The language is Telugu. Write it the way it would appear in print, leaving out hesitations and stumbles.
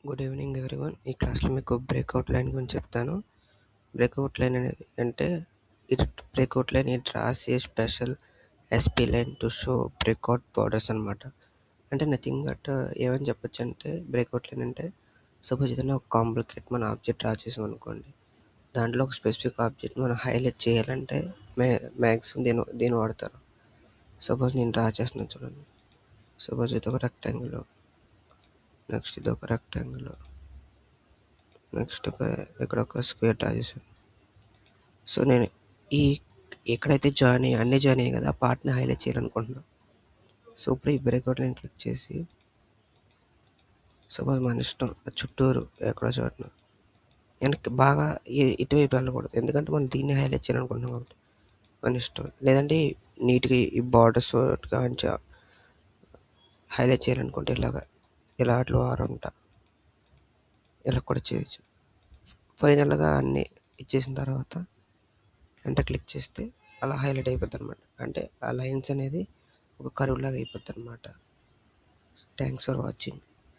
Good evening everyone. ఈ క్లాస్లో మీకు బ్రేక్అవుట్ లైన్ గురించి చెప్తాను. బ్రేక్అవుట్ లైన్ అనేది అంటే breakout line it draws a special SP line to show breakout borders అనమాట. అంటే నథింగ్ బట్ ఏమని చెప్పొచ్చు అంటే బ్రేక్అవుట్ లైన్ అంటే సపోజ్ ఏదైనా ఒక కాంప్లికేట్ మన ఆబ్జెక్ట్ డ్రా చేసాం అనుకోండి. దాంట్లో ఒక స్పెసిఫిక్ ఆబ్జెక్ట్ మనం హైలైట్ చేయాలంటే మ్యాక్సిమం దీన్ని వాడతారు. సపోజ్ నేను డ్రా చేస్తున్నాను చూడండి. సపోజ్ ఇది ఒక రెక్టాంగిల్, నెక్స్ట్ ఇది ఒక రెక్టాంగిల్, నెక్స్ట్ ఇక్కడ ఒక స్క్వేర్ డ్రా చేశాను. సో నేను ఈ ఎక్కడైతే అన్నీ జాయిన్ అయ్యాయి కదా, ఆ పార్ట్ని హైలైట్ చేయాలనుకుంటున్నాను. సో ఇప్పుడు ఈ బ్రేక్అవుట్ లైన్ క్లిక్ చేసి సపోజ్ మన ఇష్టం చుట్టూరు ఎక్కడో చోటన వెనక్కి బాగా ఇటువైపు వెళ్ళకూడదు, ఎందుకంటే మనం దీన్ని హైలైట్ చేయాలనుకుంటున్నాం కాబట్టి మన ఇష్టం. లేదంటే నీట్గా ఈ బార్డర్స్ కాంచి హైలైట్ చేయాలనుకుంటే ఇలా అట్లా వారంట ఇలా కూడా చేయొచ్చు. ఫైనల్గా అన్నీ ఇచ్చేసిన తర్వాత ఎంటర్ క్లిక్ చేస్తే అలా హైలైట్ అయిపోద్ది అనమాట. అంటే ఆ లైన్స్ అనేది ఒక కర్వ్ లాగా అయిపోద్ది అనమాట. Thanks for watching.